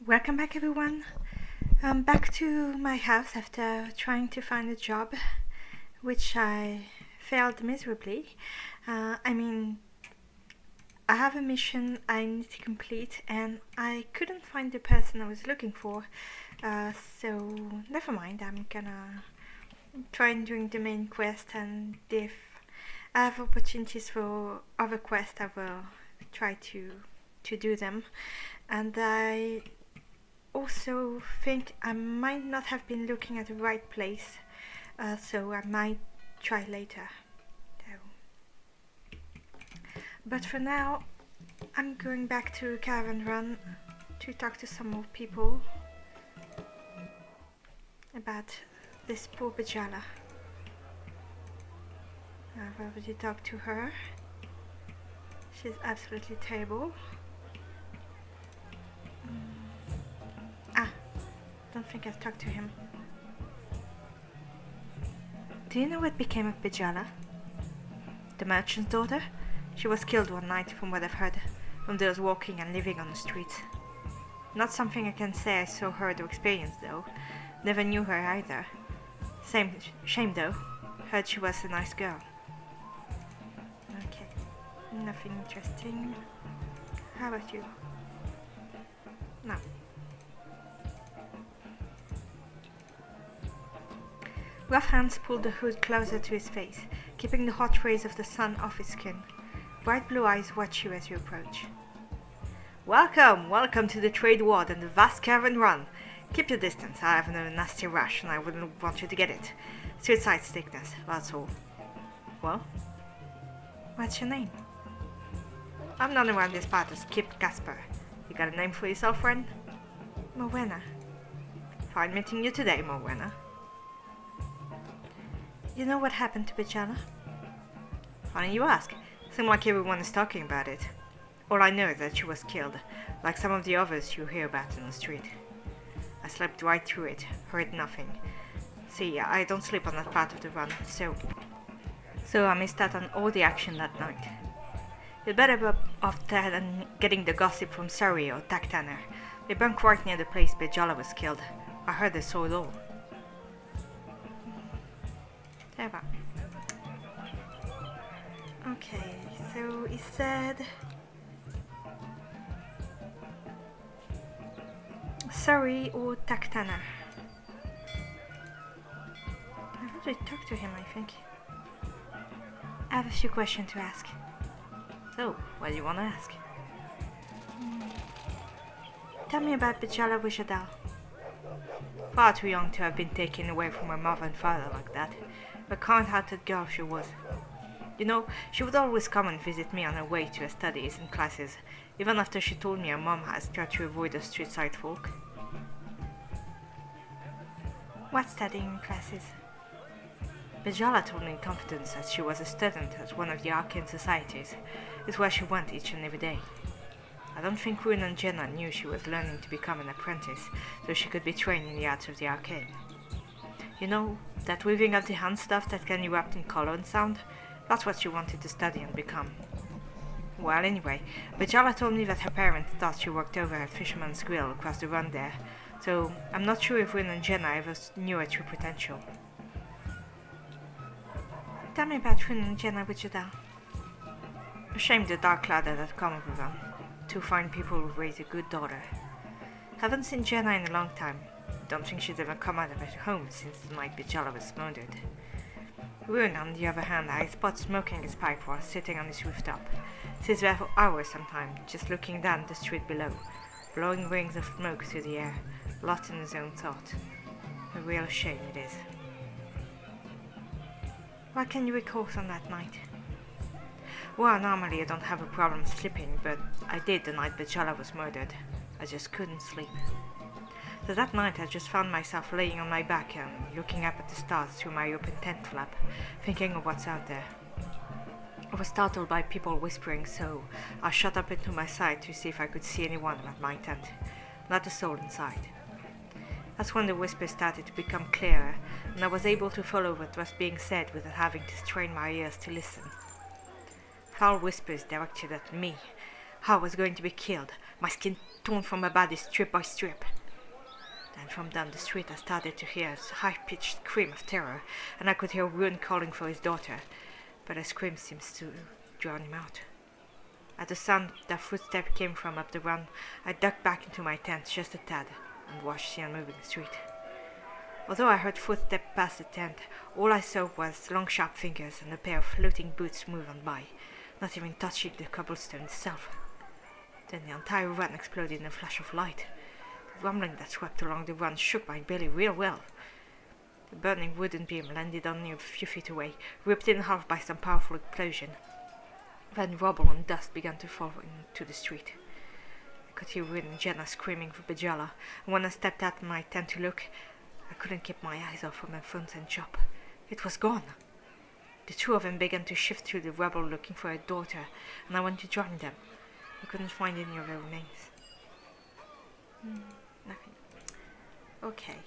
Welcome back, everyone. I'm back to my house after trying to find a job, which I failed miserably. I have a mission I need to complete, and I couldn't find the person I was looking for. So never mind. I'm gonna try and doing the main quest, and if I have opportunities for other quests, I will try to do them. And I also think I might not have been looking at the right place, so I might try later. But for now, I'm going back to Caravan Run to talk to some more people about this poor Bejala. I've already talked to her. She's absolutely terrible. Don't think I've talked to him. Do you know what became of Bejala? The merchant's daughter? She was killed one night, from what I've heard, from those walking and living on the streets. Not something I can say I saw, heard, or experienced, though. Never knew her either. Shame, though. Heard she was a nice girl. Okay, nothing interesting. How about you? No. Rough hands pulled the hood closer to his face, keeping the hot rays of the sun off his skin. Bright blue eyes watch you as you approach. Welcome to the trade ward and the vast caravan run. Keep your distance, I have a nasty rash and I wouldn't want you to get it. Suicide sickness, that's all. Well? What's your name? I'm known around this part as Kip Casper. You got a name for yourself, friend? Morwenna. Fine meeting you today, Morwenna. You know what happened to Bejala? Funny you ask. Seems like everyone is talking about it. All I know is that she was killed, like some of the others you hear about in the street. I slept right through it, heard nothing. See, I don't sleep on that part of the run, so I missed out on all the action that night. You'd better be off there than getting the gossip from Surrey or Taktaner. They bunk right near the place Bejala was killed. I heard they saw it all. Okay, so he said Surrey or Taktaner. I already talked to him, I think. I have a few questions to ask. So, what do you want to ask? Tell me about Bejala Wishadal. Far too young to have been taken away from her mother and father like that. A kind-hearted girl she was. You know, she would always come and visit me on her way to her studies and classes, even after she told me her mom has tried to avoid the street-side folk. What studying classes? Bejala told me in confidence that she was a student at one of the arcane societies. It's where she went each and every day. I don't think Ruin and Jenna knew she was learning to become an apprentice, so she could be trained in the arts of the arcane. You know, that weaving of the hand stuff that can erupt in color and sound? That's what she wanted to study and become. Well, anyway, Bejala told me that her parents thought she worked over at Fisherman's Grill across the run there, so I'm not sure if Ruin and Jenna ever knew her true potential. Tell me about Ruin and Jenna Witchadal. A shame the dark cloud that had come over them. Two fine people who raised a good daughter. Haven't seen Jenna in a long time. Don't think she's ever come out of her home since the night Bejala was murdered. Ruin, on the other hand, I spot smoking his pipe while sitting on his rooftop. Sits there for hours sometimes, just looking down the street below, blowing rings of smoke through the air, lost in his own thought. A real shame it is. What can you recall from that night? Well, normally I don't have a problem sleeping, but I did the night Bejala was murdered. I just couldn't sleep. So that night I just found myself laying on my back and looking up at the stars through my open tent flap, thinking of what's out there. I was startled by people whispering, so I shot up into my side to see if I could see anyone at my tent. Not a soul inside. That's when the whispers started to become clearer, and I was able to follow what was being said without having to strain my ears to listen. Foul whispers directed at me, how I was going to be killed, my skin torn from my body strip by strip. Then from down the street I started to hear a high-pitched scream of terror, and I could hear Rune calling for his daughter, but her scream seems to drown him out. At the sound that footstep came from up the run, I ducked back into my tent just a tad and watched the unmoving street. Although I heard footsteps past the tent, all I saw was long sharp fingers and a pair of floating boots move on by, not even touching the cobblestone itself. Then the entire run exploded in a flash of light. The rumbling that swept along the run shook my belly real well. The burning wooden beam landed only a few feet away, ripped in half by some powerful explosion. Then rubble and dust began to fall into the street. I could hear Rin and Jenna screaming for Bejala, and when I stepped out of my tent to look, I couldn't keep my eyes off from my front end shop. It was gone. The two of them began to shift through the rubble looking for her daughter, and I went to join them. I couldn't find any of her remains. Nothing. Okay.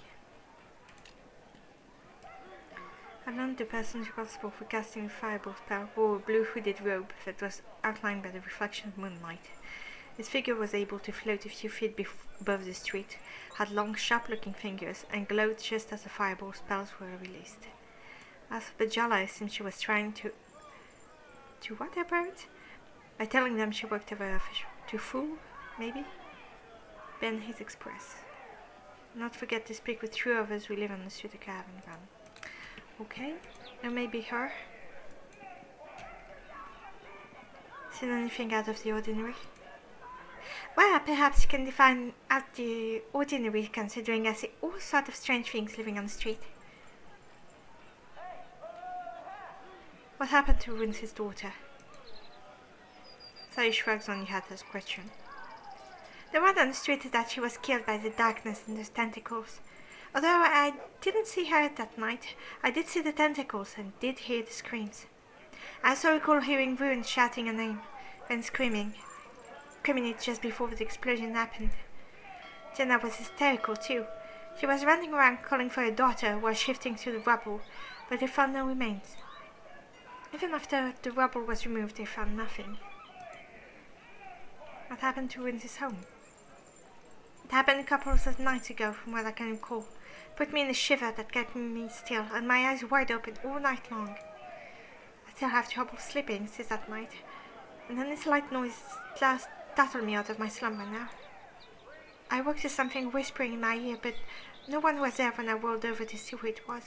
I learned the person responsible for casting the fireball spell wore a blue hooded robe that was outlined by the reflection of moonlight. His figure was able to float a few feet above the street, had long, sharp-looking fingers, and glowed just as the fireball spells were released. As for Bejala, I assumed she was trying to what, her parents? By telling them she worked over a fish to fool, maybe? Ben his express. Not forget to speak with two others who live on the street of Caravan Ground. Okay, that may be her. Seen anything out of the ordinary? Well, perhaps you can define out the ordinary, considering I see all sorts of strange things living on the street. What happened to Rince's daughter? Sally shrugs when you had this question. The word on the street is that she was killed by the darkness and the tentacles. Although I didn't see her that night, I did see the tentacles and did hear the screams. I also recall hearing Rune shouting her name, then screaming it just before the explosion happened. Jenna was hysterical too. She was running around calling for her daughter while shifting through the rubble, but they found no remains. Even after the rubble was removed, they found nothing. What happened to Rince's home? It happened a couple of nights ago, from what I can recall. Put me in a shiver that kept me still, and my eyes wide open all night long. I still have trouble sleeping since that night, and then this light noise startled me out of my slumber now. I woke to something whispering in my ear, but no one was there when I rolled over to see who it was.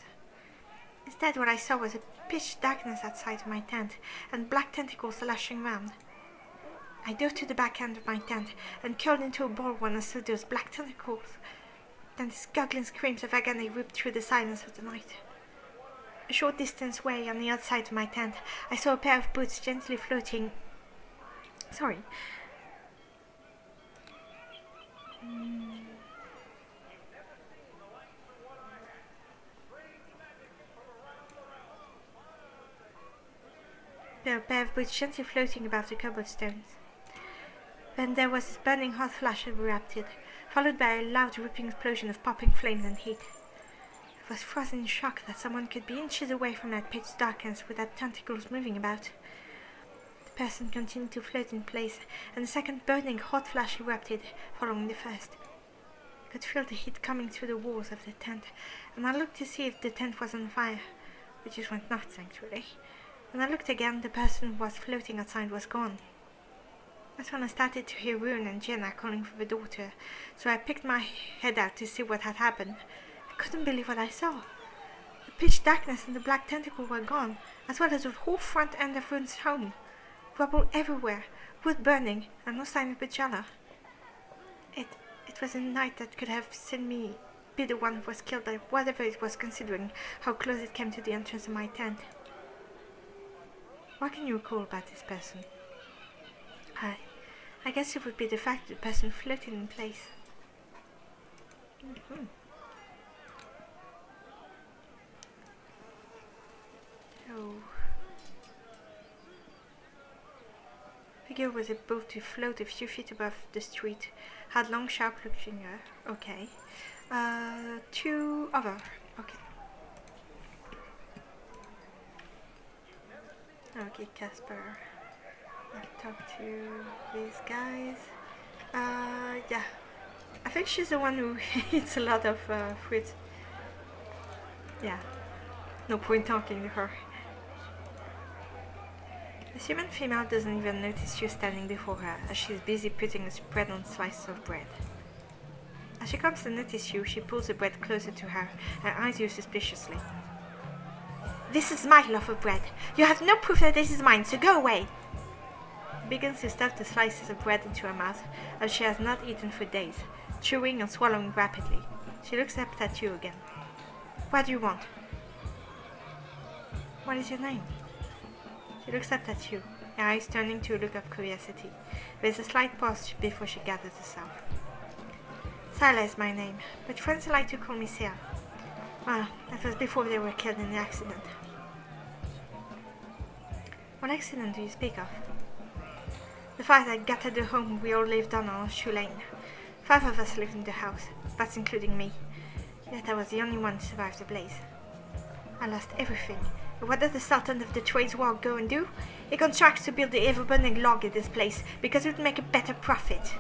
Instead, what I saw was a pitch darkness outside of my tent, and black tentacles lashing round. I dove to the back end of my tent and curled into a ball when I saw those black tentacles. Then the guggling screams of agony ripped through the silence of the night. A short distance away on the outside of my tent, I saw a pair of boots gently floating. Sorry. There were a pair of boots gently floating above the cobblestones. Then there was this burning hot flash that erupted, followed by a loud ripping explosion of popping flames and heat. I was frozen in shock that someone could be inches away from that pitch darkness without tentacles moving about. The person continued to float in place, and a second burning hot flash erupted, following the first. I could feel the heat coming through the walls of the tent, and I looked to see if the tent was on fire, which it was not, thankfully. When I looked again, the person who was floating outside was gone. That's when I started to hear Rune and Jenna calling for the daughter, so I picked my head out to see what had happened. I couldn't believe what I saw. The pitch darkness and the black tentacle were gone, as well as the whole front end of Rune's home. Rubble everywhere, wood burning, and no sign of Bejala. It was a night that could have seen me be the one who was killed by whatever it was, considering how close it came to the entrance of my tent. What can you recall about this person? I guess it would be the fact that the person floated in place. So, figure was able to float a few feet above the street, had long sharp looking hair. Okay. Two other. Okay. Okay, Casper. I'll talk to these guys. Yeah. I think she's the one who eats a lot of fruit. Yeah. No point talking to her. The human female doesn't even notice you standing before her as she's busy putting a spread on slices of bread. As she comes to notice you, she pulls the bread closer to her and eyes you suspiciously. This is my loaf of bread. You have no proof that this is mine, so go away. She begins to stuff the slices of bread into her mouth as she has not eaten for days, chewing and swallowing rapidly. She looks up at you again. What do you want? What is your name? She looks up at you, her eyes turning to a look of curiosity. There is a slight pause before she gathers herself. Sila is my name, but friends like to call me Sia. Well, that was before they were killed in the accident. What accident do you speak of? The fire that gutted the home we all lived on Shoe Lane. 5 of us lived in the house, that's including me. Yet I was the only one to survive the blaze. I lost everything. But what does the Sultan of the Trades War go and do? He contracts to build the ever-burning log in this place because it would make a better profit.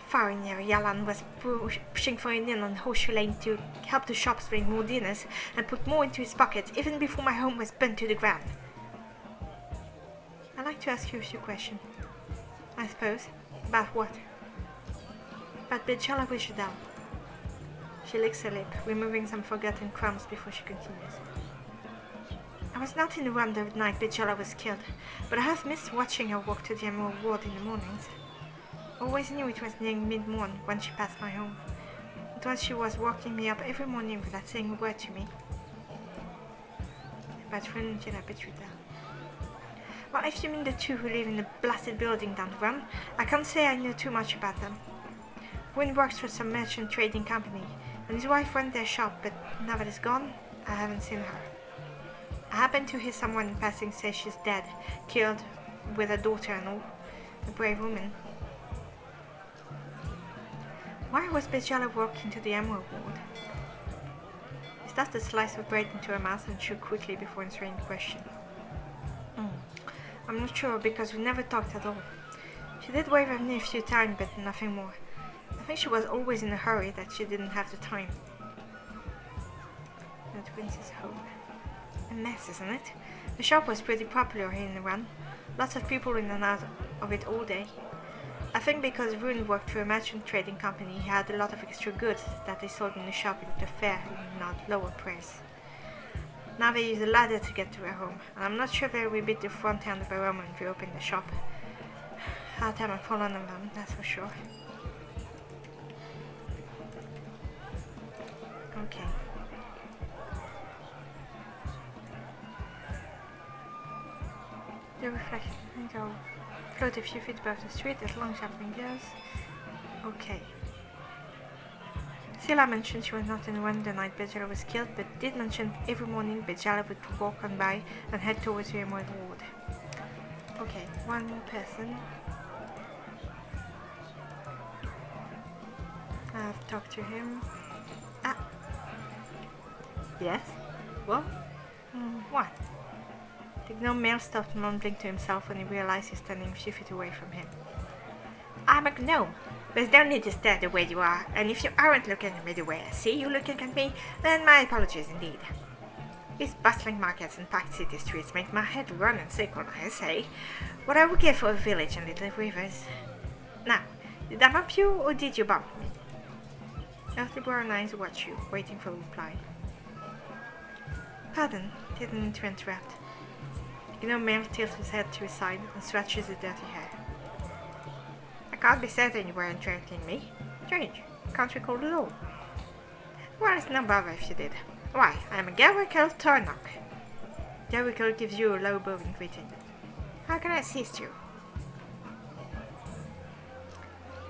Farinir Yalan was pushing for an inn on Horseshoe Lane to help the shops bring more dinners and put more into his pocket even before my home was burnt to the ground. I'd like to ask you a few questions. I suppose. About what? About Bejala Wishadal. She licks her lip, removing some forgotten crumbs before she continues. I was not in the room the night Bejala was killed, but I have missed watching her walk to the Emerald Ward in the mornings. Always knew it was nearing mid-morn when she passed my home. It was she was walking me up every morning without saying a word to me. But Tranquilcobra between them. Well, if you mean the two who live in the blasted building down the run, I can't say I know too much about them. Wynne works for some merchant trading company, and his wife runs their shop, but now that it's gone, I haven't seen her. I happened to hear someone in passing say she's dead, killed, with her daughter and all. A brave woman. Why was Bejala walking to the Emerald Ward? She stuffed a slice of bread into her mouth and chewed quickly before answering the question. I'm not sure because we never talked at all. She did wave at me a few times, but nothing more. I think she was always in a hurry that she didn't have the time. That brings us home. A mess, isn't it? The shop was pretty popular here in the run. Lots of people in and out of it all day. I think because Rune worked for a merchant trading company, he had a lot of extra goods that they sold in the shop at a fair and not lower price. Now they use a ladder to get to their home, and I'm not sure they will beat the front end of their home when we open the shop. Hard time and fallen on them, that's for sure. Okay. The reflection, I think I'll float a few feet above the street as long as everything goes. Okay. Sila mentioned she was not in the room the night Bejala was killed, but did mention every morning Bejala would walk on by and head towards the Emerald Ward. Okay, one more person. I've talked to him. Ah. Yes? What? What? The gnome male stopped mumbling to himself when he realized he's standing a few feet away from him. I'm a gnome. There's no need to stare the way you are, and if you aren't looking at me the way I see you looking at me, then my apologies indeed. These bustling markets and packed city streets make my head run and circle, I say. What I would give for a village and little rivers. Now, did I bump you, or did you bump me? Earthly brown eyes watch you, waiting for a reply. Pardon, didn't mean to interrupt. The gnome male tilts his head to his side and scratches his dirty hair. I can't be certain you weren't threatening me. Strange. Can't recall at all. Well, it's no bother if you did. Why, I'm a Garwickle Tornock. Garwickle gives you a low bowing greeting. How can I assist you?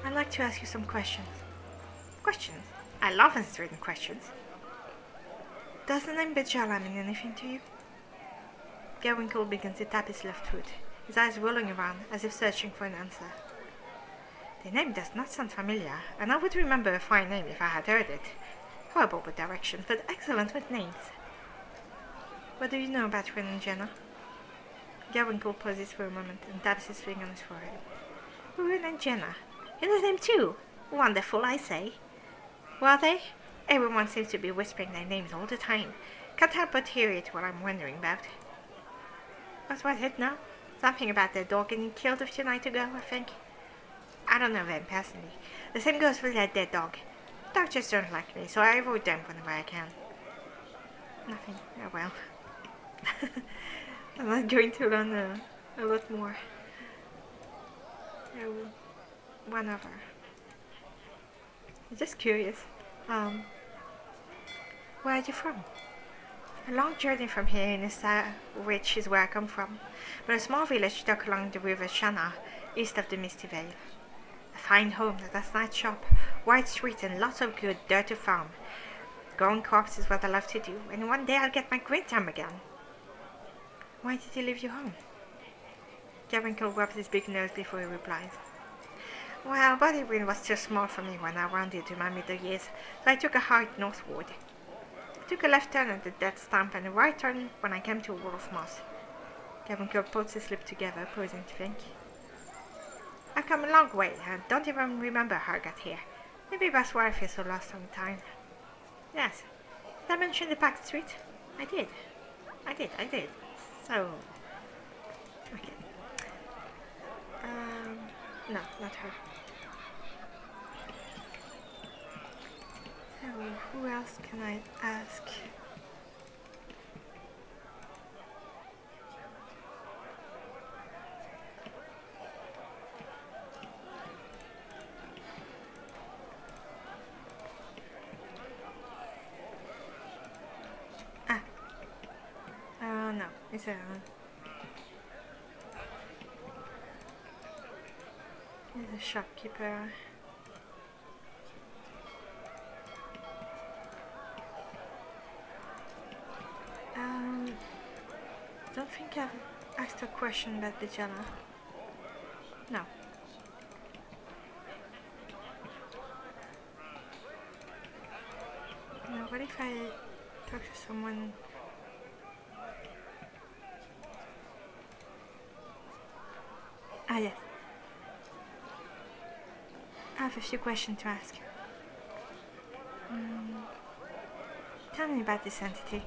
I'd like to ask you some questions. Questions? I love answering questions. Does the name Bejala mean anything to you? Garwickle begins to tap his left foot, his eyes rolling around as if searching for an answer. The name does not sound familiar, and I would remember a fine name if I had heard it. Horrible with directions, but excellent with names. What do you know about Ren and Jenna? Garwickle pauses for a moment and taps his finger on his forehead. Ren and Jenna? You're the same too. Wonderful, I say. Were they? Everyone seems to be whispering their names all the time. Can't help but hear it what I'm wondering about. What was it now? Something about their dog getting killed a few nights ago, I think. I don't know them personally. The same goes for their dead dog. Dogs just don't like me, so I avoid them whenever I can. Nothing. Oh well. I'm not going to learn a lot more. Oh, one other. I'm just curious. Where are you from? A long journey from here in the south, which is where I come from, but a small village tucked along the river Shanna, east of the Misty Vale. A fine home that has nice shop, wide street, and lots of good dirt to farm. Growing crops is what I love to do, and one day I'll get my great time again. Why did you leave your home? Gavin rubs his big nose before he replies. Well, Bodywin was too small for me when I rounded to my middle years, so I took a hard northward. I took a left turn at the dead stump and a right turn when I came to a wall of moss. Gavin puts his lips together, posing to think. I've come a long way, and don't even remember how I got here. Maybe that's why I feel so lost all the time. Yes. Did I mention the packed street? I did. So... Okay. No, not her. So, who else can I ask? No, it's a shopkeeper. Don't think I've asked a question about Bejala. No. No, what if I talk to someone? Ah, yes. I have a few questions to ask. Tell me about this entity.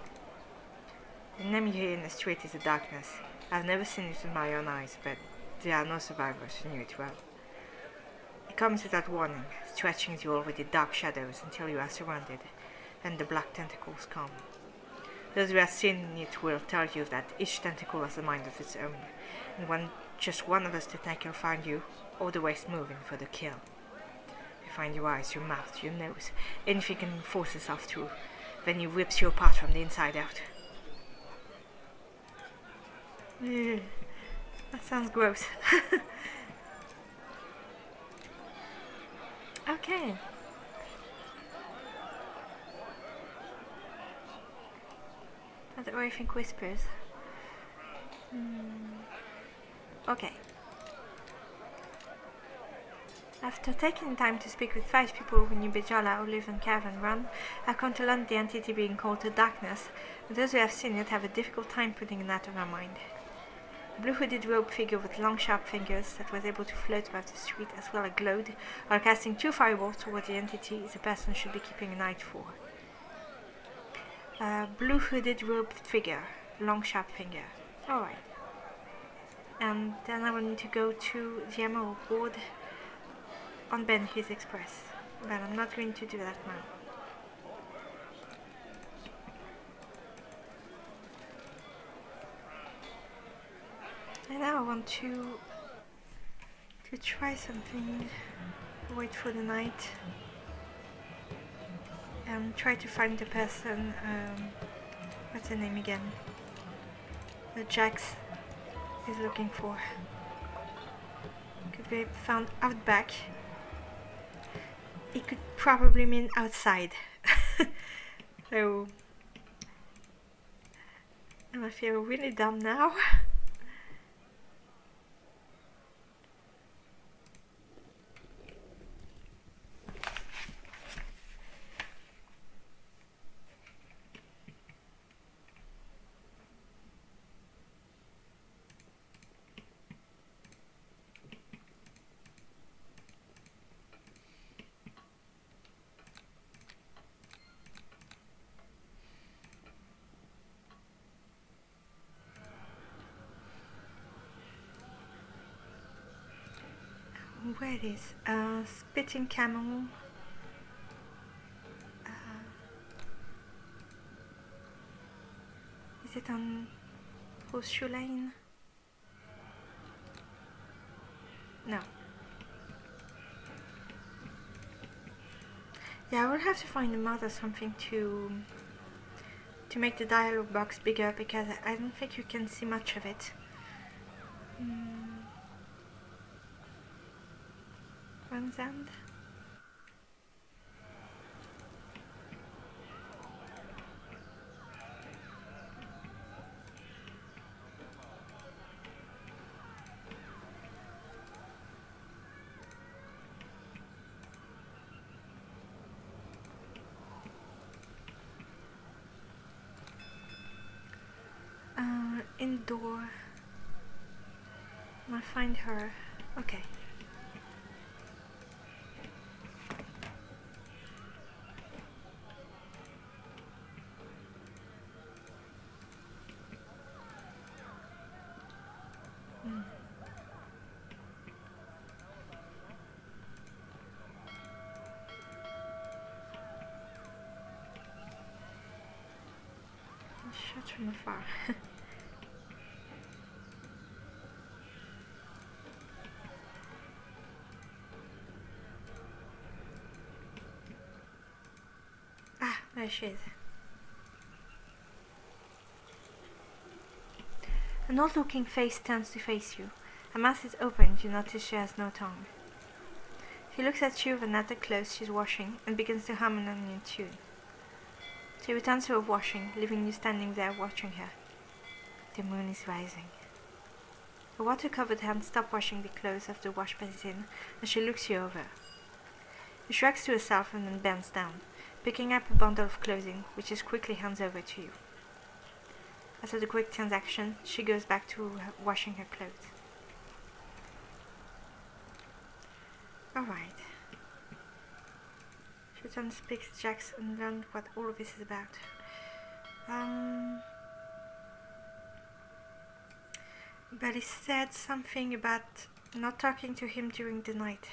The name you hear in the street is the darkness. I've never seen it with my own eyes, but there are no survivors who knew it well. It comes without warning, stretching you over the dark shadows until you are surrounded, and the black tentacles come. Those who have seen it will tell you that each tentacle has a mind of its own, and when just one of us tentacle find you, all the waste moving for the kill. You find your eyes, your mouth, your nose, anything can force itself through, then he rips you apart from the inside out. That sounds gross. Okay. Not everything whispers. Okay. After taking time to speak with 5 people who knew Bejala or lived on Cavern Run, I've come to learn the entity being called the Darkness, but those who have seen it have a difficult time putting it out of their mind. A blue hooded robe figure with long sharp fingers that was able to float about the street as well as glowed, while casting 2 fireballs toward the entity the person should be keeping an eye for. Blue hooded robed figure, long sharp finger. Alright. And then I will need to go to the Emerald Ward on Bentley's Express, but I'm not going to do that now. And now I want to try something, wait for the night, and try to find the person, what's her name again? That Jax is looking for. Could be found out back. It could probably mean outside. So, and I feel really dumb now. Where it is? Spitting camel. Is it on Horseshoe Lane? No. Yeah, I will have to find a mod or something to make the dialogue box bigger, because I don't think you can see much of it. One's End. Indoor. I'll find her. Okay. Shot from afar. Ah, there she is. An odd-looking face turns to face you. Her mouth is open. You notice she has no tongue. She looks at you and at the clothes she's washing and begins to hum an unknown tune. She returns to her washing, leaving you standing there watching her. The moon is rising. Her water-covered hands stop washing the clothes of the wash basin and she looks you over. She shrugs to herself and then bends down, picking up a bundle of clothing, which she quickly hands over to you. After the quick transaction, she goes back to washing her clothes. Alright. She returns, picks Jax and learns what all of this is about. But he said something about not talking to him during the night.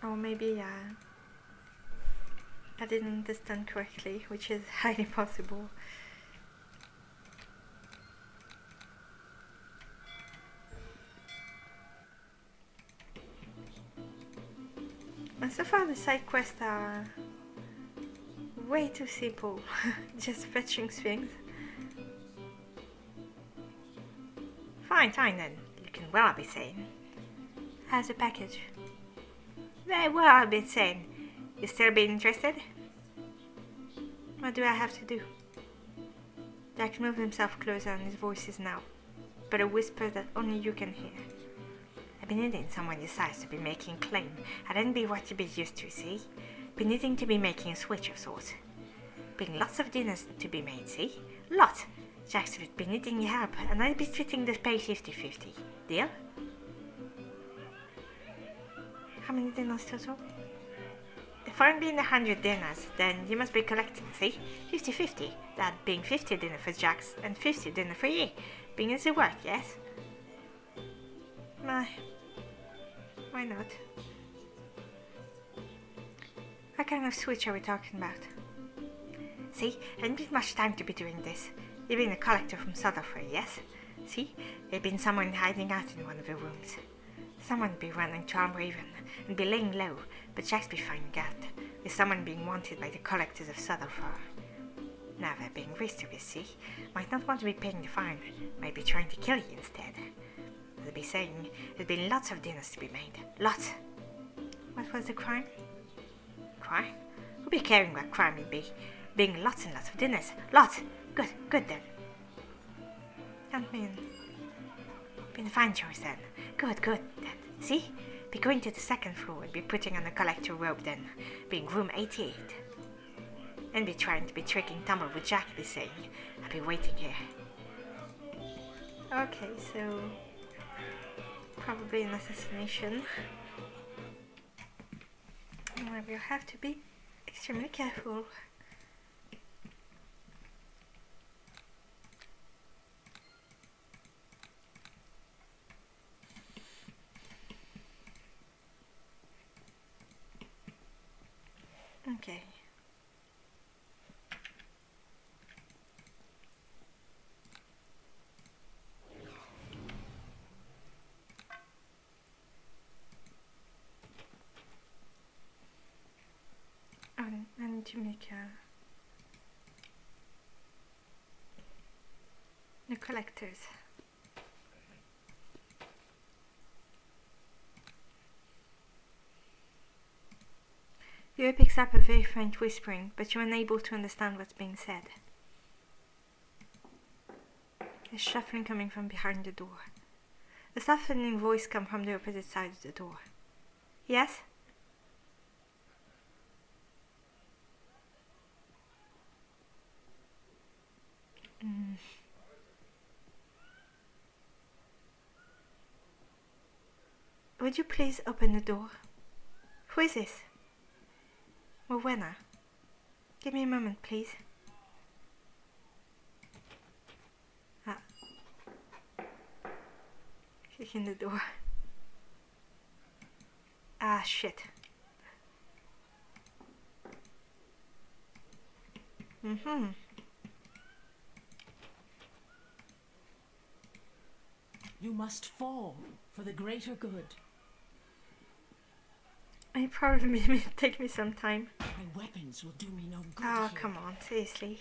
Or maybe I didn't understand correctly, which is highly possible. And so far the side quests are way too simple, just fetching things. Fine then, you can well be saying. How's the package? Very well, I've been saying. You still be interested? What do I have to do? Jack moved himself closer and his voice is now, but a whisper that only you can hear. I've been needing someone your size to be making a claim. I didn't be what you be used to, see? Been needing to be making a switch of sorts. Been lots of dinners to be made, see? Lots. Jack's been needing your help, and I'll be splitting the pay 50-50. Deal? How many dinners total? If I'm being 100 dinners, then you must be collecting, see? 50-50. That being 50 dinner for Jax and 50 dinner for you. Being as it work, yes? Why not? What kind of switch are we talking about? See, there ain't been much time to be doing this. You've been a collector from Sudolphor, yes? See, there's been someone hiding out in one of the rooms. Someone be running to Almraiven and be laying low, but Jack's be finding out. There's someone being wanted by the collectors of Sudolphor. Now they're being risky, see? Might not want to be paying the fine, might be trying to kill you instead. They'll be saying there's been lots of dinners to be made. Lots. What was the crime? Crime? Who'll be caring what crime it be? Being lots and lots of dinners. Lots. Good then. Can't mean. Been a fine choice then. Good then. See? Be going to the second floor and be putting on a collector robe then. Being room 88. And be trying to be tricking Tumble with Jack be saying. I'll be waiting here. Okay, so probably an assassination. I will have to be extremely careful. Okay. Oh, I need to make the collectors. Your ear picks up a very faint whispering, but you're unable to understand what's being said. There's shuffling coming from behind the door. A softening voice comes from the opposite side of the door. Yes? Would you please open the door? Who is this? Morwenna. Give me a moment, please. Ah. She's in the door. Ah, shit. Mm-hmm. You must fall for the greater good. It probably may take me some time. My weapons will do me no good. Oh, here. come on, seriously.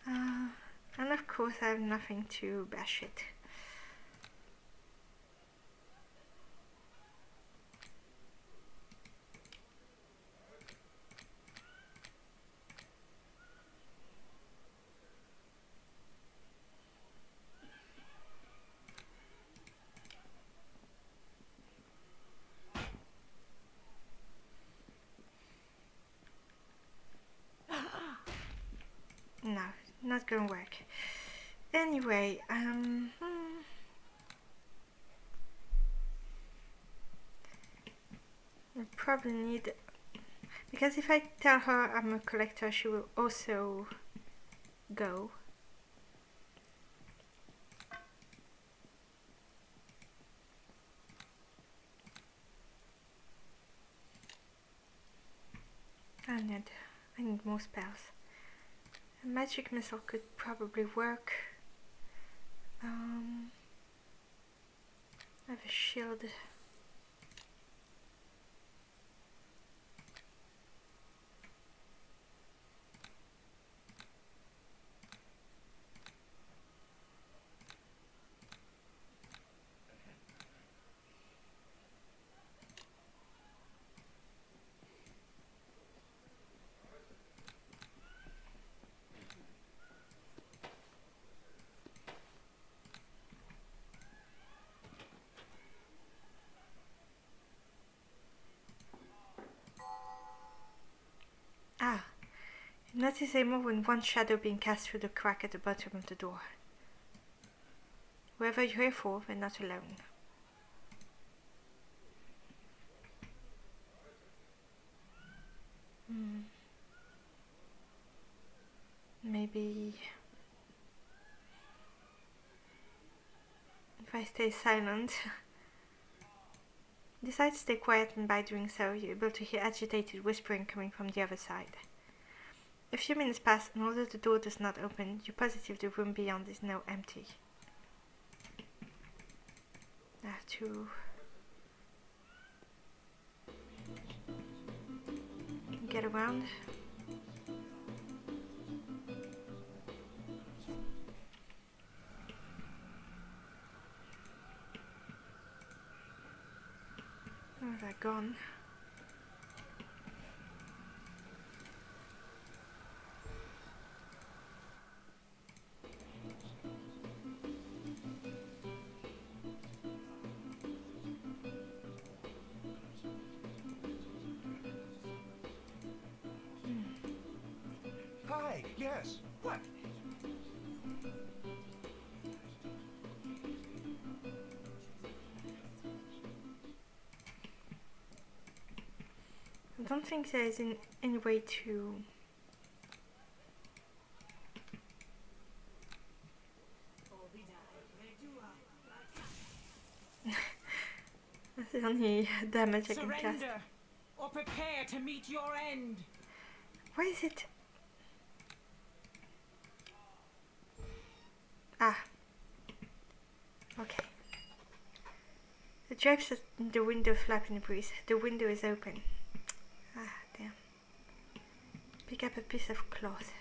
And of course I have nothing to bash it. No, not gonna work. Anyway, I probably need, because if I tell her I'm a collector, she will also go. I need more spells. A magic missile could probably work. I have a shield. Ah, notice a more than one shadow being cast through the crack at the bottom of the door. Whoever you're here for, we're not alone. Maybe if I stay silent. Decide to stay quiet, and by doing so, you're able to hear agitated whispering coming from the other side. A few minutes pass, and although the door does not open, you're positive the room beyond is now empty. I have to get around. Where have I gone? Hi, yes. What? I don't think there is any way to that's the only damage I can cast. Surrender, or prepare to meet your end. Where is it? Ah. Okay. The drapes in the window flap in the breeze. The window is open. Ah, damn. Pick up a piece of cloth.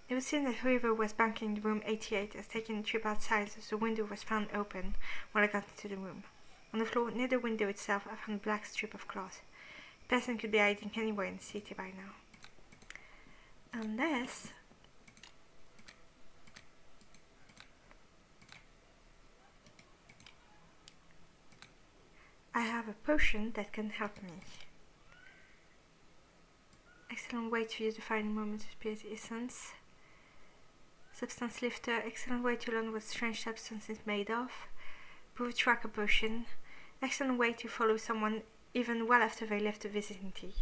It was seen that whoever was bunking in room 88 has taken a trip outside, as the window was found open when I got into the room. On the floor near the window itself, I found a black strip of cloth. The person could be hiding anywhere in the city by now. Unless... I have a potion that can help me. Excellent way to use the final moment of spirit essence. Substance lifter, excellent way to learn what strange substance is made of. Proof tracker potion, excellent way to follow someone even well after they left the vicinity.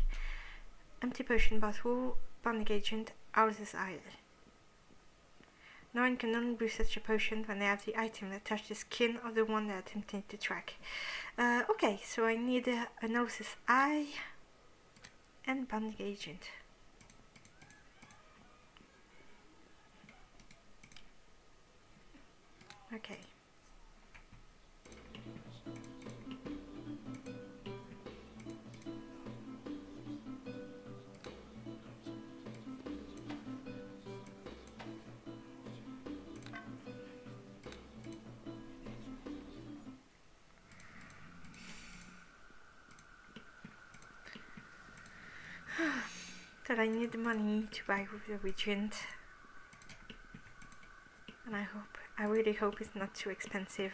Empty potion bottle, bonding agent, Owl's Eye. No one can only brew such a potion when they have the item that touches the skin of the one they're attempting to track. Okay, so I need an Owl's Eye and bonding agent. Okay. That I need the money to buy the regent, and I really hope it's not too expensive.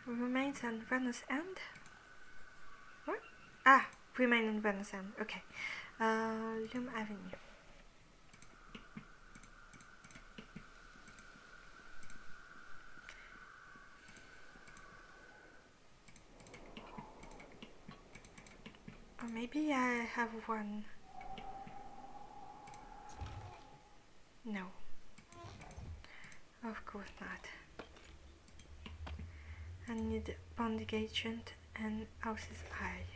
Remains on Venus End? What? Ah, remain on Venus End, okay. Loom Avenue. Or maybe I have one. No. Of course not. I need bonding agent and Owl's Eye.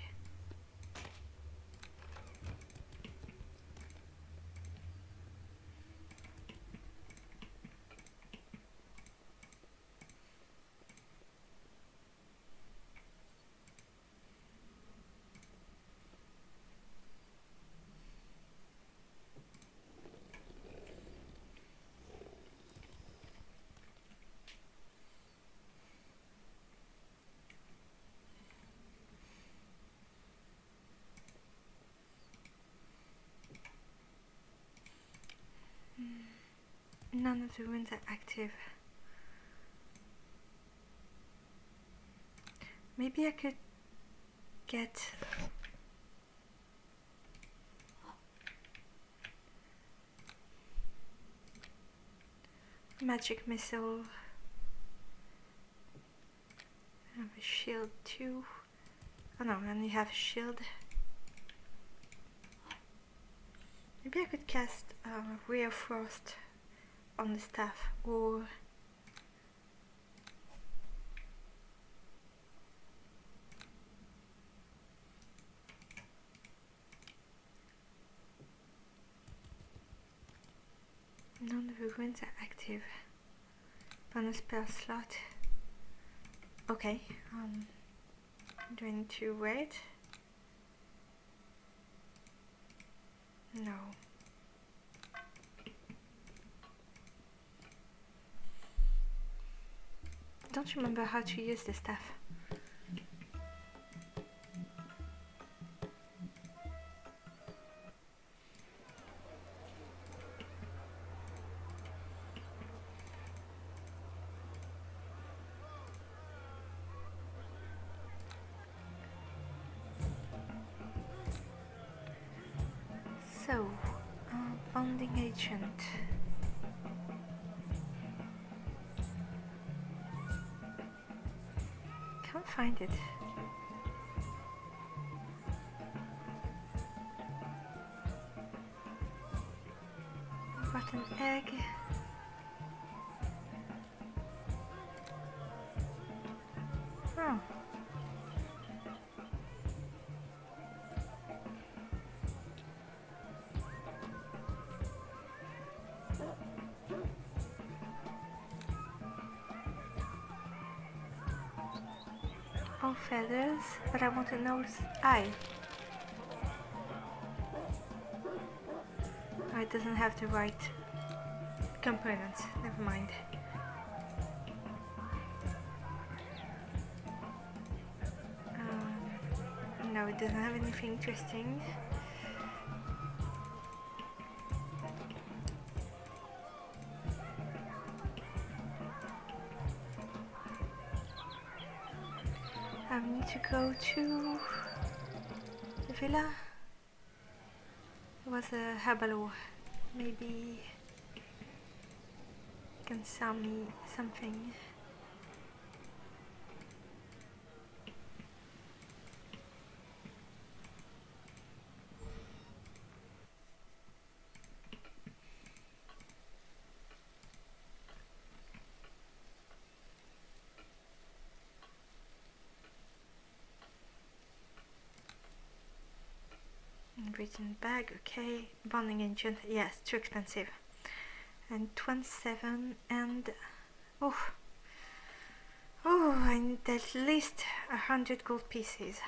None of the runes are active. Maybe I could get magic missile. I have a shield too. Oh no, I only have a shield. Maybe I could cast Ray of Frost on the staff, or none of the runes are active. Bonus spell slot. Okay, do I need to wait? No. Don't remember how to use the staff. So, bonding agent. Can't find it. bag. Oh. All feathers, but I want to notice eye. Oh, it doesn't have the right components. Never mind. No, it doesn't have anything interesting. I need to go to the villa. There was a habalo. Maybe you can sell me something. Written bag, okay. Bonding agent, yes, too expensive. And 27 and oh, I need at least 100 gold pieces.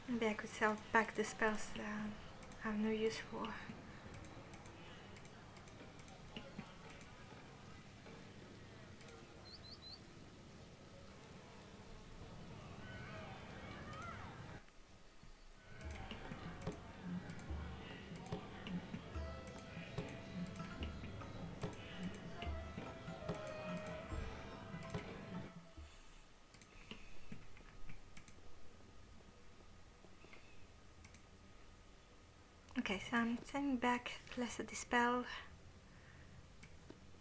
Maybe I could sell back the spells that I have no use for. Okay, so I'm sending back Lesser Dispel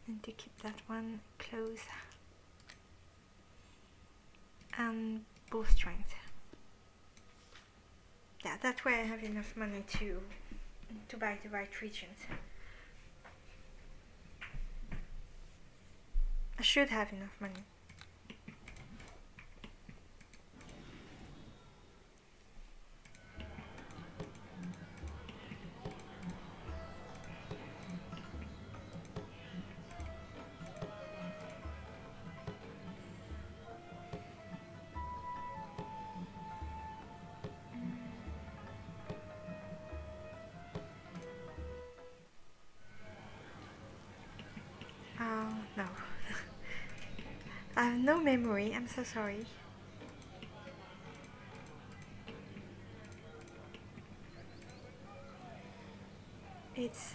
and to keep that one close. And Bull Strength. Yeah, that way I have enough money to buy the right regions. I should have enough money. No. I have no memory, I'm so sorry. It's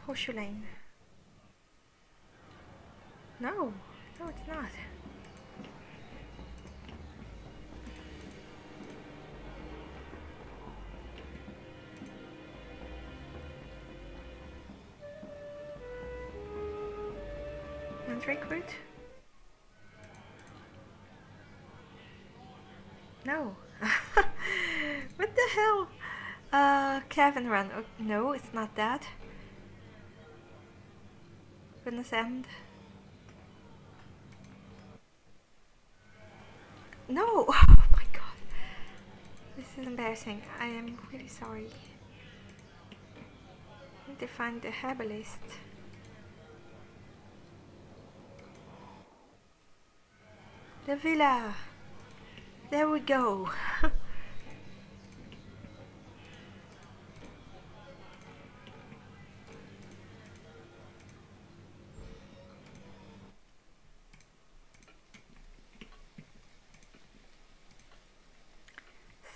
Horseshoe Lane. No, it's not. Recruit? No. What the hell? Cavern Run. Oh, no, it's not that. Goodness End. No! Oh my god. This is embarrassing. I am really sorry. I need to find the herbalist. The villa! There we go!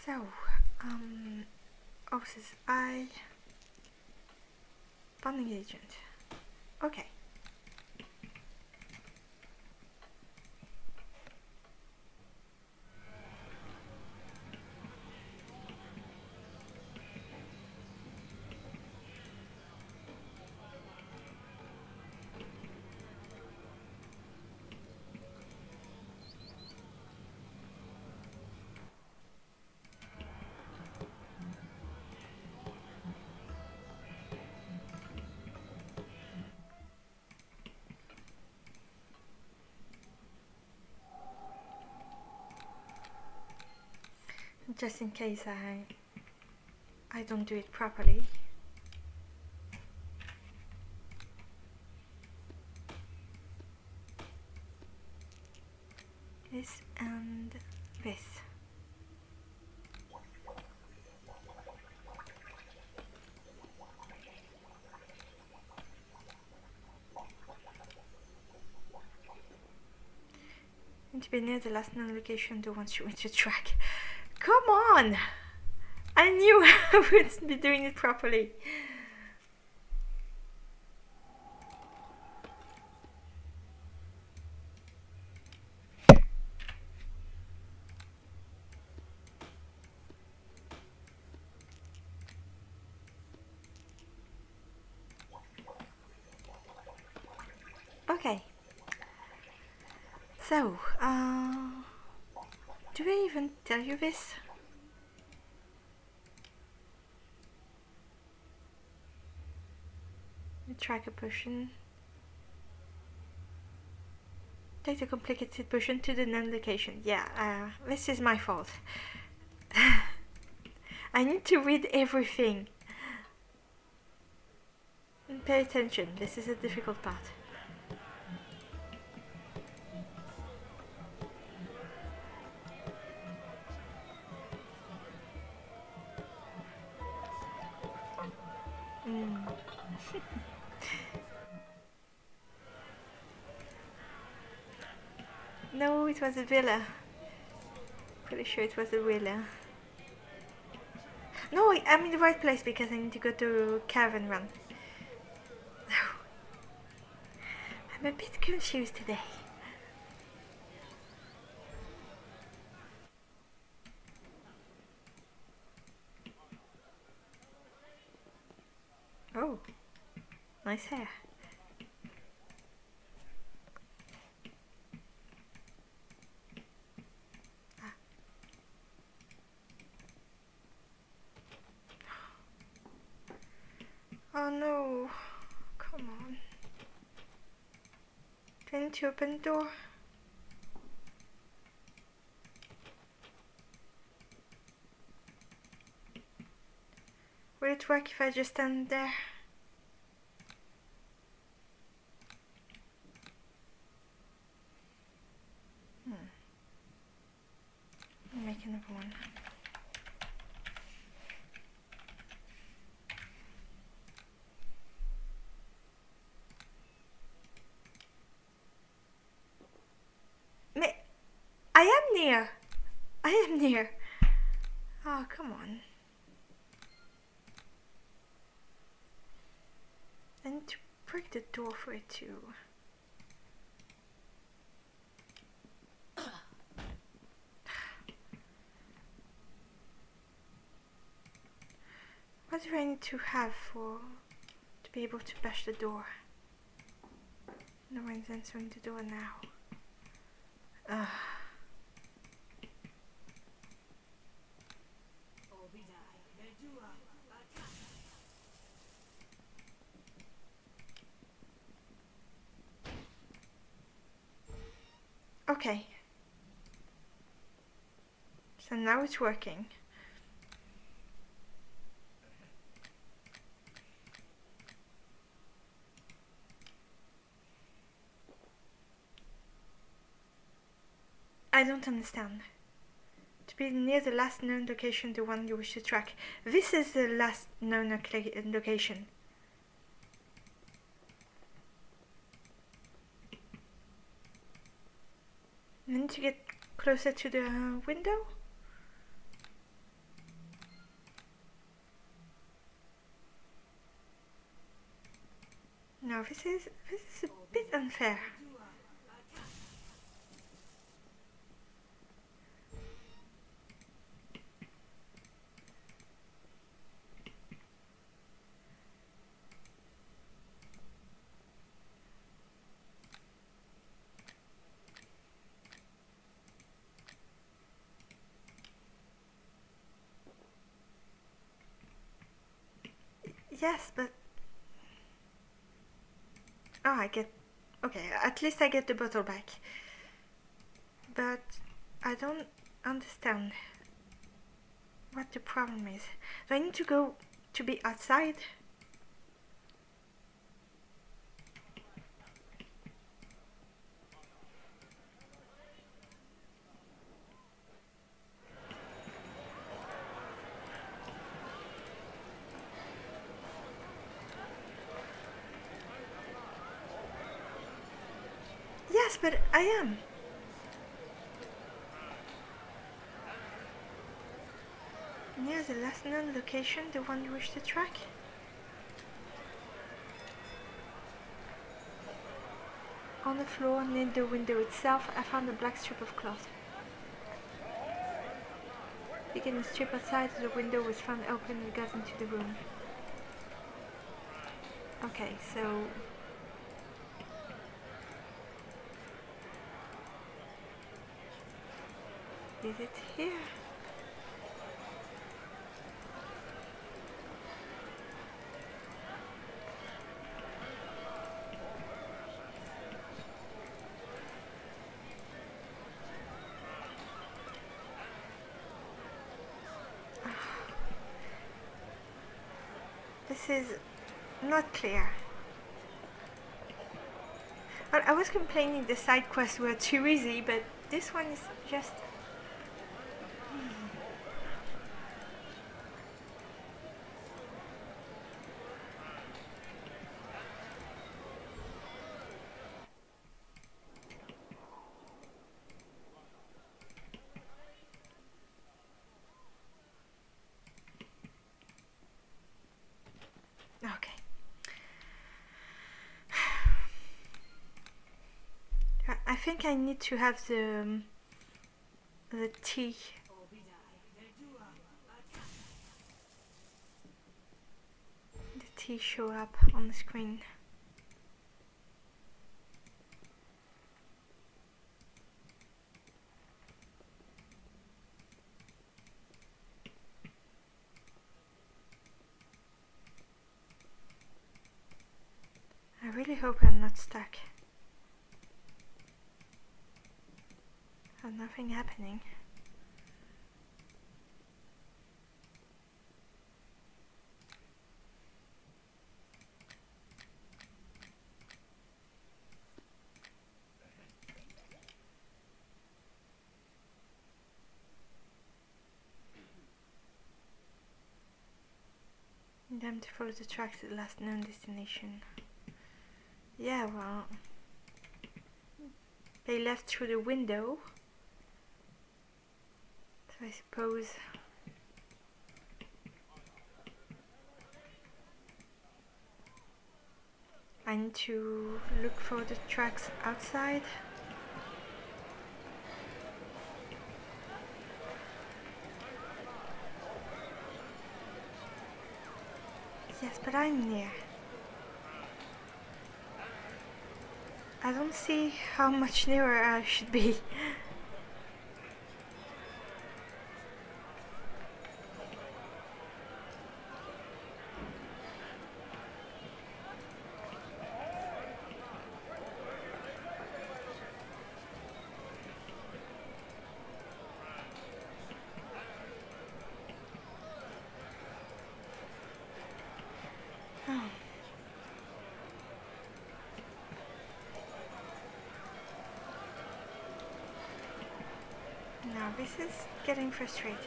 So, Officer's Eye, Bonding Agent. Okay. just in case I don't do it properly. This and this. Need to be near the last known location the ones you want to track. Come on! I knew I would be doing it properly. Okay. So, do I even tell you this? Track a potion. Take the complicated potion to the known location. Yeah, this is my fault. I need to read everything. And pay attention, this is a difficult part. No, it was a villa. Pretty sure it was a villa. No, I'm in the right place because I need to go to cavern run. I'm a bit confused today. Oh, nice hair. Oh no, come on. Do I need to open the door? Will it work if I just stand there? I'll make another one. I am near! I am near! Oh, come on. I need to break the door for it to... What do I need to have to be able to bash the door? No one's answering the door now. Okay. So now it's working. I don't understand. To be near the last known location, the one you wish to track. This is the last known location. I need to get closer to the window. No, this is a bit unfair. Yes, but... Oh, I get... Okay, at least I get the bottle back. But I don't understand. what the problem is. Do I need to go to be outside? Yes, but I am. Near the last known location, the one you wish to track? On the floor near the window itself, I found a black strip of cloth. Picking the strip outside, the window was found open and got into the room. Okay, so... is it here? This is not clear. Well, I was complaining the side quests were too easy, but this one is just... okay. I think I need to have the tea. The tea show up on the screen. I really hope I'm not stuck. And nothing happening. Them to follow the tracks to the last known destination. Yeah, well, they left through the window, so I suppose I need to look for the tracks outside. Yes, but I'm near. I don't see how much nearer I should be. Now this is getting frustrating.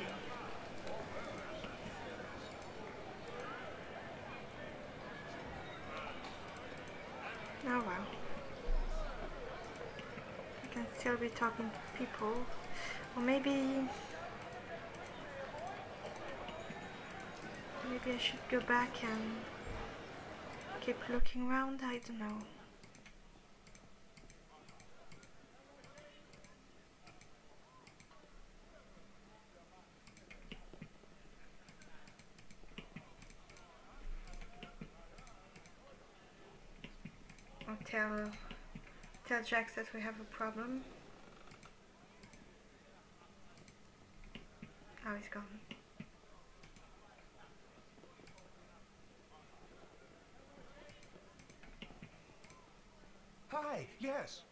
Oh well. I can still be talking to people. Or maybe I should go back and keep looking around, I don't know. I'll tell Jax that we have a problem. Oh, he's gone. Hi, yes.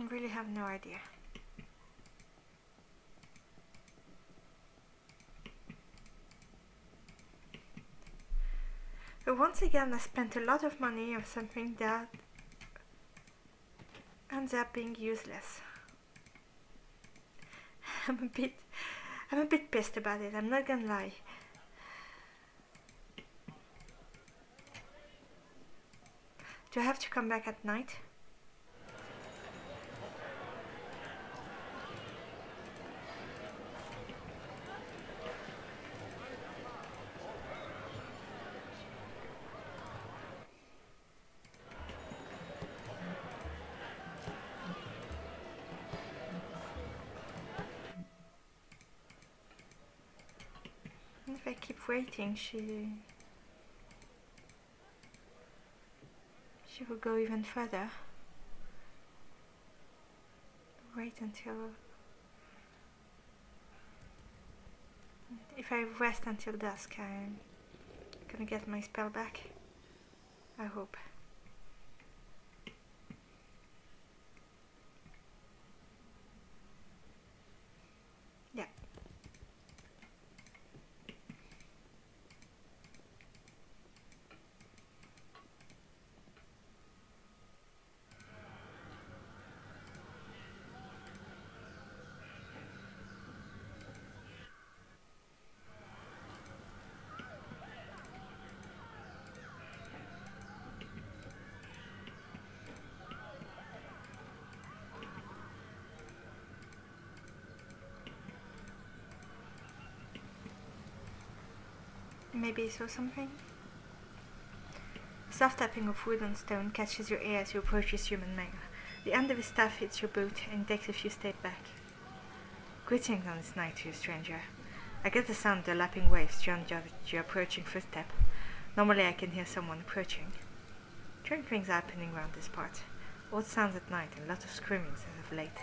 I really have no idea. But once again, I spent a lot of money on something that ends up being useless. I'm a bit pissed about it, I'm not gonna lie. Do I have to come back at night? If I keep waiting, she will go even further. Wait until... If I rest until dusk, I'm gonna get my spell back. I hope. Yeah. Maybe I saw something? Soft tapping of wood on stone catches your ear as you approach this human male. The end of his staff hits your boot and takes a few steps back. Greetings on this night to you, stranger. I get the sound of the lapping waves beyond your approaching footstep. Normally I can hear someone approaching. Strange things are happening around this part. Odd sounds at night and lots of screamings as of late.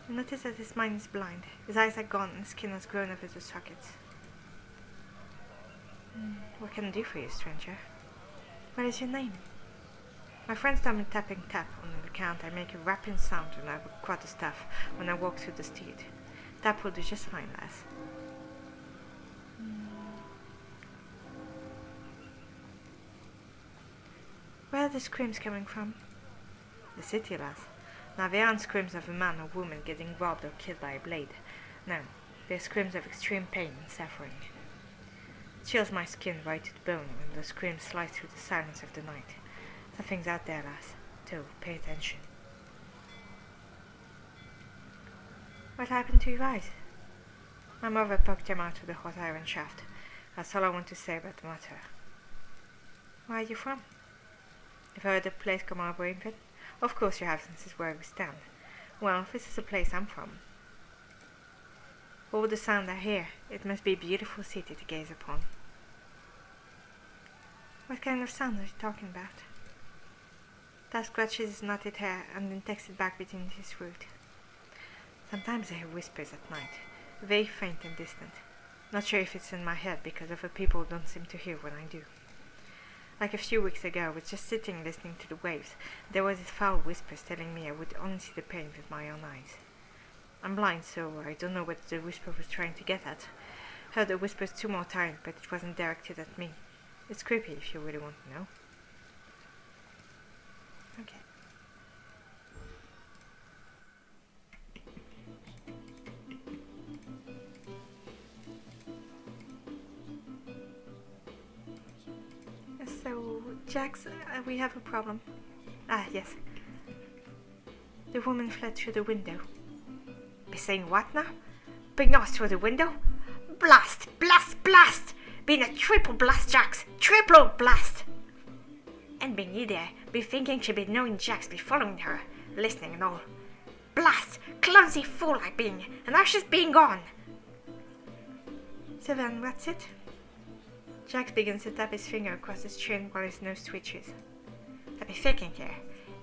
You notice that his mind is blind. His eyes are gone and his skin has grown over the sockets. What can I do for you, stranger? What is your name? My friends tell me tapping tap on an account. I make a rapping sound when I quarter staff when I walk through the street. Tap will do just fine, lass. Where are the screams coming from? The city, lass. Now they aren't screams of a man or woman getting robbed or killed by a blade. No, they're screams of extreme pain and suffering. Chills my skin right to the bone when the screams slide through the silence of the night. Something's out there, lass. So, pay attention. What happened to your eyes? My mother poked them out with a hot iron shaft. That's all I want to say about the matter. Where are you from? You've heard of a place called Almraiven? Of course you have, since it's where we stand. Well, this is the place I'm from. All the sound I hear, it must be a beautiful city to gaze upon. What kind of sound are you talking about? Dad scratches his knotted hair and then takes it back between his throat. Sometimes I hear whispers at night, very faint and distant. Not sure if it's in my head because other people don't seem to hear when I do. Like a few weeks ago, I was just sitting listening to the waves. There was these foul whispers telling me I would only see the pain with my own eyes. I'm blind, so I don't know what the whisper was trying to get at. Heard the whispers 2 more times, but it wasn't directed at me. It's creepy if you really want to know. Okay. So, Jax, we have a problem. Ah, yes. The woman fled through the window. Be saying what now? Bring us through the window? Blast! Blast! Blast! Been a triple blast, Jax! Triple blast! And being you there, be thinking she'd be knowing Jax, be following her, listening and all. Blast! Clumsy fool I been, and now she's been gone! So then, what's it? Jax begins to tap his finger across his chin while his nose twitches. I be thinking here,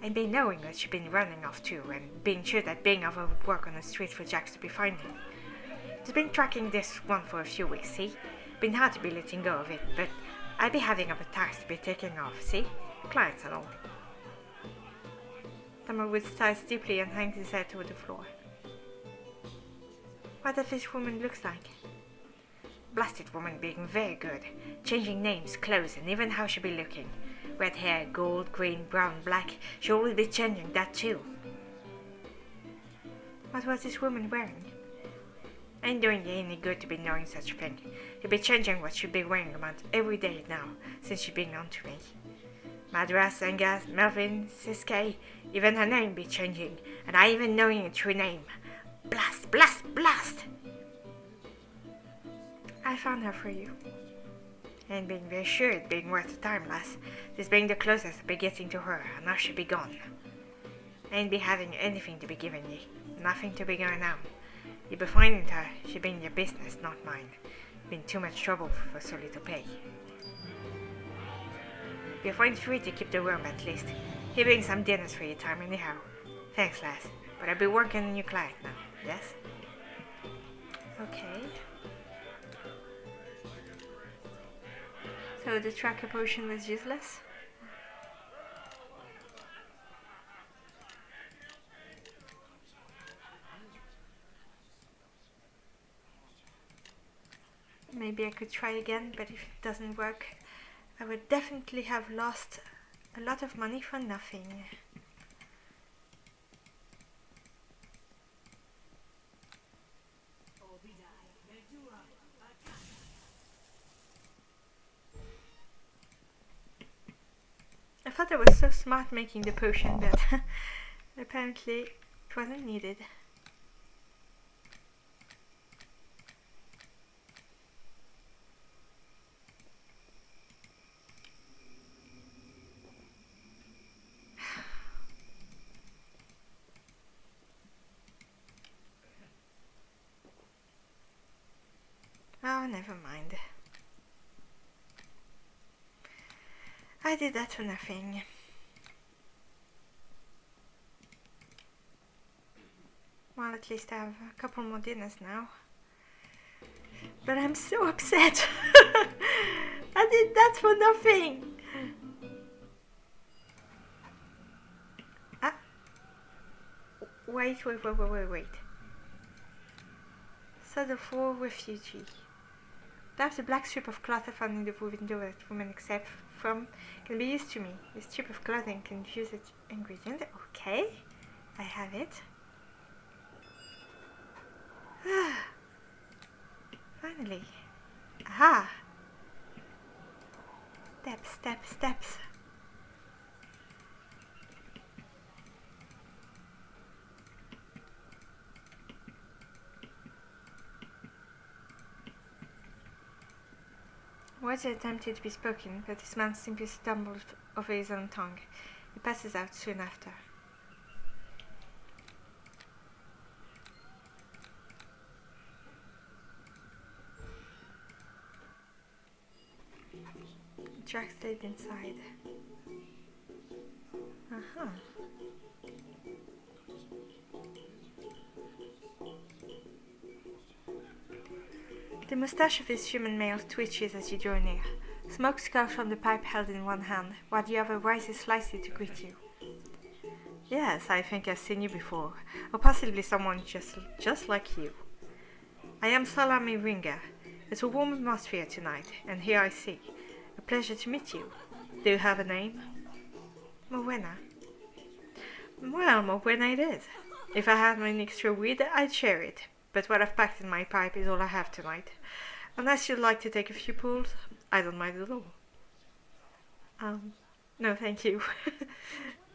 and be knowing that she'd been running off too, and being sure that being off over work on the street for Jax to be finding. She's been tracking this one for a few weeks, see? Been hard to be letting go of it, but I'd be having other tasks to be taking off, see? Clients and all. Tammerwood sighs deeply and hangs his head toward the floor. What if this woman looks like? Blasted woman being very good. Changing names, clothes, and even how she be looking. Red hair, gold, green, brown, black. She always be changing that too. What was this woman wearing? Ain't doing you any good to be knowing such a thing. You be changing what she be wearing about every day now, since she been on to me. Madras, Angas, Melvin, Siskay, even her name be changing, and I even knowing a true name. Blast, blast, blast! I found her for you. And being very sure it being worth the time, lass. This being the closest I be getting to her, and now she be gone. Ain't be having anything to be given ye, nothing to be going on. You be finding her, she been your business, not mine. Been too much trouble for so little pay. You'll find free to keep the room at least. He bring some dinners for your time anyhow. Thanks, lass, but I'll be working on your client now, yes? Okay. So the tracker potion was useless? Maybe I could try again, but if it doesn't work, I would definitely have lost a lot of money for nothing. I thought I was so smart making the potion, but apparently it wasn't needed. Oh, never mind. I did that for nothing. Well, at least I have a couple more dinners now. But I'm so upset. I did that for nothing. Ah. Wait. Sudolphor, refugee. Perhaps the black strip of cloth I found in the window that women accept from can be used to me. This strip of clothing can be used as ingredient. Okay, I have it. Finally. Aha! Steps. Words are attempted to be spoken, but this man simply stumbles over his own tongue. He passes out soon after. Jack stayed inside. Uh-huh. The moustache of his human male twitches as you draw near. Smoke scarf from the pipe held in one hand, while the other rises slightly to greet you. Yes, I think I've seen you before, or possibly someone just like you. I am Salami Ringa. It's a warm atmosphere tonight, and here I see. A pleasure to meet you. Do you have a name? Morwenna. Well, Morwenna it is. If I had an extra weed, I'd share it. But what I've packed in my pipe is all I have tonight. Unless you'd like to take a few pulls, I don't mind at all. No thank you.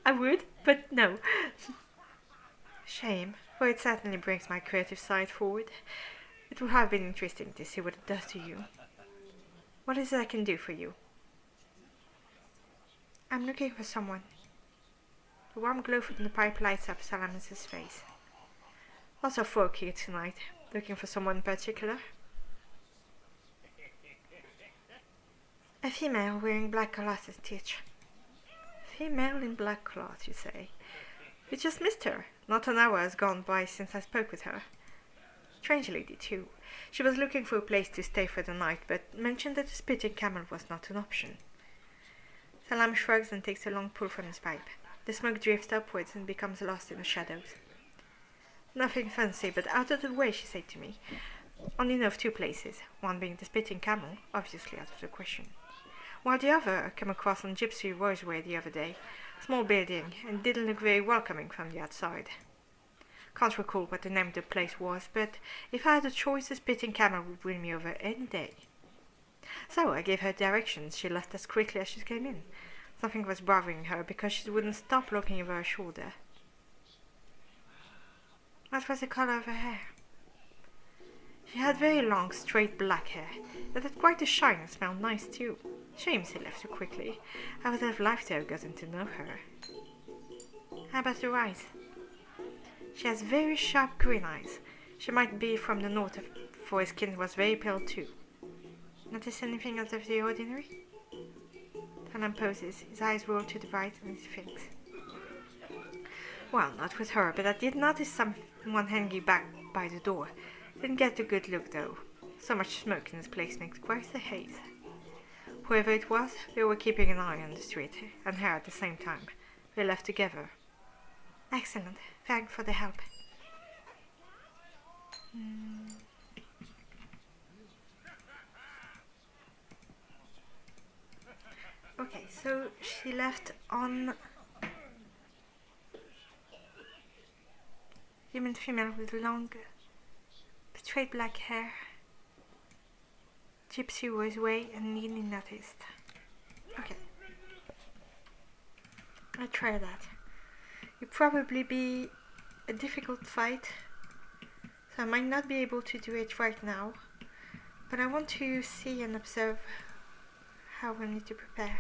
I would, but no. Shame, for it certainly brings my creative side forward. It would have been interesting to see what it does to you. What is it I can do for you? I'm looking for someone. The warm glow from the pipe lights up Salamis' face. Lots of folk here tonight. Looking for someone in particular? A female wearing black cloth and stitch. Female in black cloth, you say? You just missed her. Not an hour has gone by since I spoke with her. Strange lady, too. She was looking for a place to stay for the night, but mentioned that a spitting camel was not an option. Salam shrugs and takes a long pull from his pipe. The smoke drifts upwards and becomes lost in the shadows. Nothing fancy, but out of the way, she said to me. Only know of 2 places, one being the Spitting Camel, obviously out of the question, while the other I came across on Gypsy Roseway the other day, small building, and didn't look very welcoming from the outside. Can't recall what the name of the place was, but if I had a choice, the Spitting Camel would win me over any day. So I gave her directions. She left as quickly as she came in. Something was bothering her because she wouldn't stop looking over her shoulder. What was the colour of her hair? She had very long, straight black hair that had quite a shine and smelled nice too. Shame she left so quickly. I would have liked to have gotten to know her. How about her eyes? She has very sharp green eyes. She might be from the north, for her skin was very pale too. Notice anything out of the ordinary? Talon poses, his eyes roll to the right, and he thinks. Well, not with her, but I did notice someone hanging back by the door. Didn't get a good look though. So much smoke in this place makes quite a haze. Whoever it was, they were keeping an eye on the street, and her at the same time. They left together. Excellent. Thanks for the help. Okay, so she left on human female with long, straight black hair. Gypsy was way and neatly noticed. Okay. I'll try that. It'll probably be a difficult fight, so I might not be able to do it right now, but I want to see and observe how we need to prepare.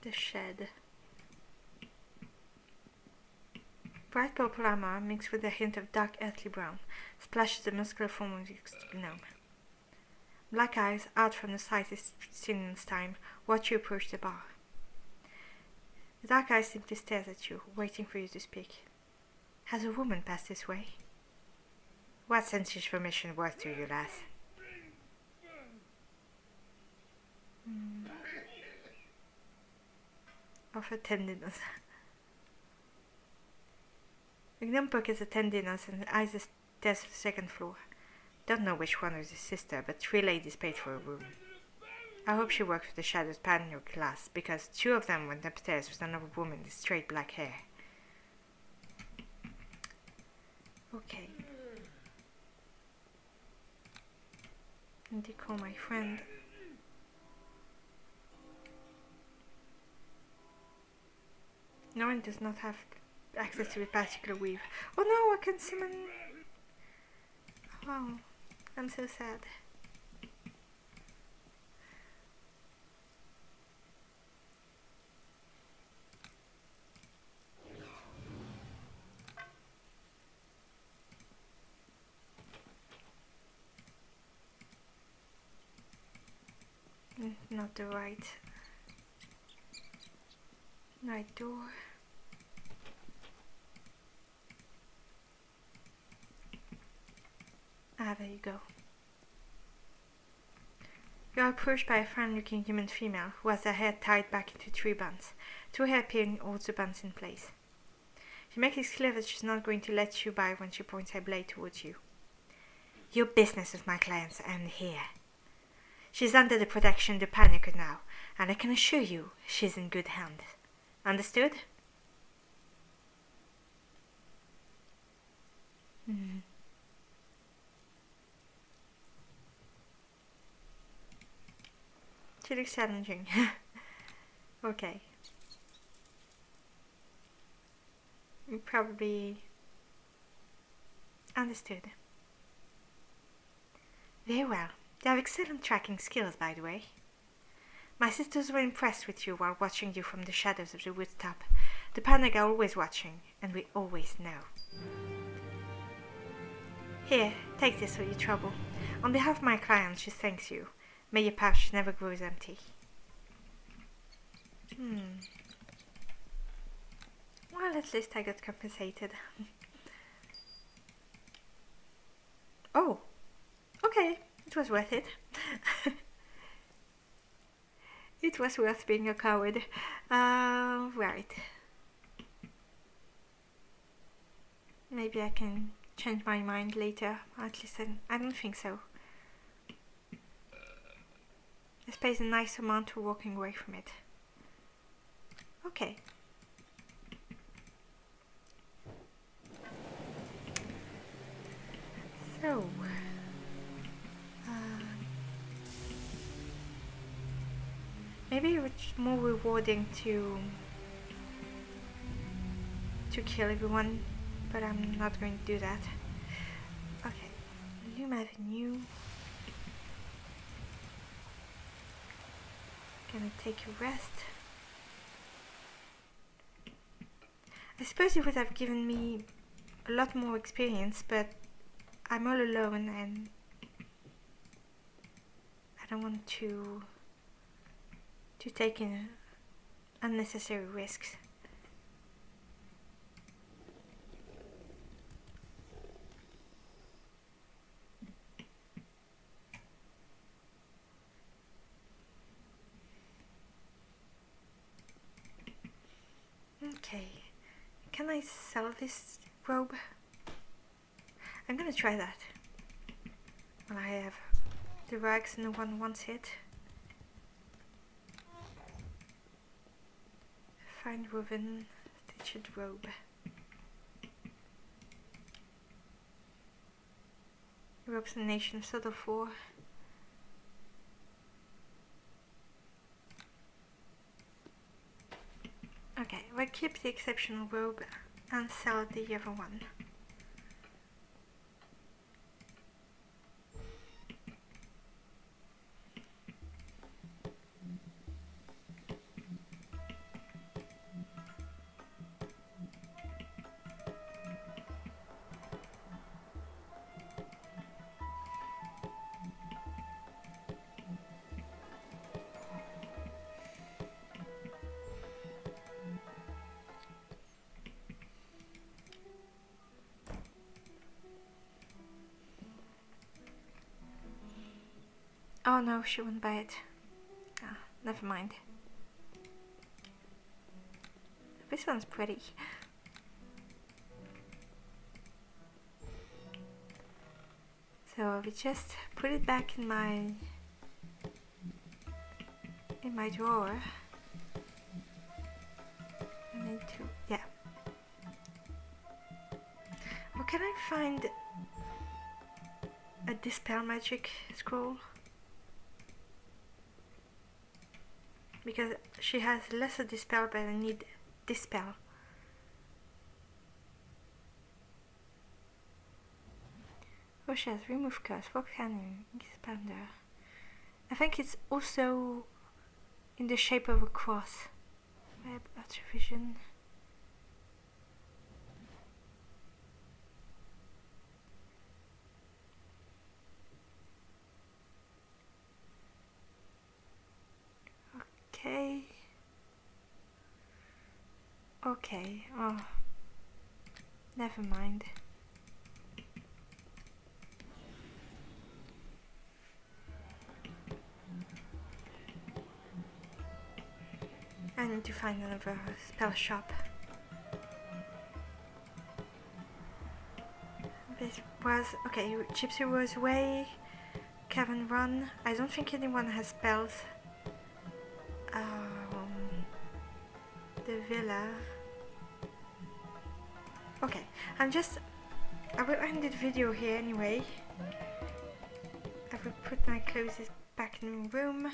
The shed. Bright purple armor mixed with a hint of dark earthly brown splashes the muscular form of the gnome. Black eyes out from the sight is seen in time watch you approach the bar. The dark eye simply stares at you, waiting for you to speak. Has a woman passed this way? What sense is information worth to you, lass? Offer 10 dinners. The gnome pockets the 10 dinners and eyes the stairs to the 2nd floor. Don't know which one is his sister, but 3 ladies paid for a room. I hope she works with the Shadow's Pioneer class, because 2 of them went upstairs with another woman with straight black hair. Okay. Need to call my friend. No one does not have access to a particular weave. Oh no, I can summon. Oh, I'm so sad. Not the right door. Ah, there you go. You are approached by a fine-looking human female who has her hair tied back into 3 buns. 2 hairpins holds the buns in place. She makes it clear that she's not going to let you by when she points her blade towards you. Your business with my clients ends here. She's under the protection of the Panicker now, and I can assure you she's in good hands. Understood? She looks challenging. Okay. You probably understood. Very well. You have excellent tracking skills, by the way. My sisters were impressed with you while watching you from the shadows of the wood top. The Panaga are always watching, and we always know. Here, take this for your trouble. On behalf of my client, she thanks you. May your pouch never grows empty. Well, at least I got compensated. Oh, okay, it was worth it. It was worth being a coward. Right. Maybe I can change my mind later. At least I don't think so. This pays a nice amount to walking away from it. Okay. So, maybe it's more rewarding to kill everyone, but I'm not going to do that. Okay, Loom Avenue. Gonna take a rest. I suppose it would have given me a lot more experience, but I'm all alone and I don't want to take in unnecessary risks. Okay, can I sell this robe? I'm gonna try that. Well, I have the rags, no one wants it. Fine woven stitched robe. Representation of Sudolphor. Okay, we'll keep the exceptional robe and sell the other one. Oh no, she won't buy it. Ah, never mind. This one's pretty. So we just put it back in my drawer. I need to, yeah. Well, can I find a dispel magic scroll? Because she has lesser dispel, but I need dispel. Oh, she has remove curse, fog cannon, expander. I think it's also in the shape of a cross. Web vision. Okay. Okay. Oh. Never mind. I need to find another spell shop. This was okay. Gypsy Rose Way, Cavern Run. I don't think anyone has spells. The villa. Okay, I will end the video here anyway. I will put my clothes back in the room.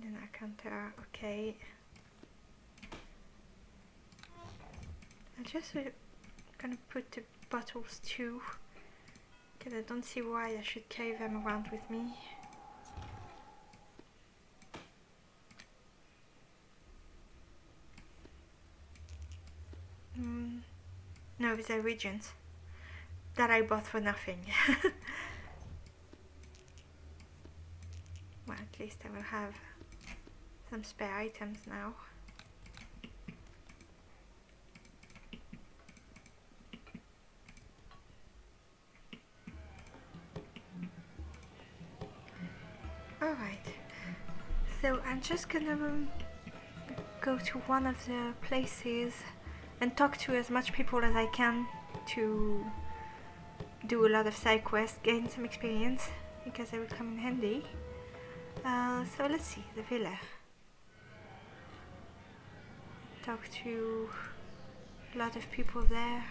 Then I counter, okay. just gonna put the bottles too, because I don't see why I should carry them around with me. No, these are regions that I bought for nothing. Well, at least I will have some spare items now. Alright, so I'm just gonna go to one of the places and talk to as much people as I can to do a lot of side quests, gain some experience, because they will come in handy. So let's see, the villa. Talk to a lot of people there,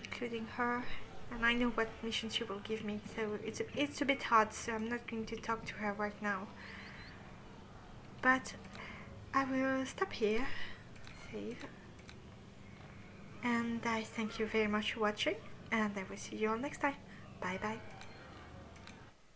including her, and I know what mission she will give me, so it's a bit hard, so I'm not going to talk to her right now. But I will stop here, save, and I thank you very much for watching, and I will see you all next time. Bye bye.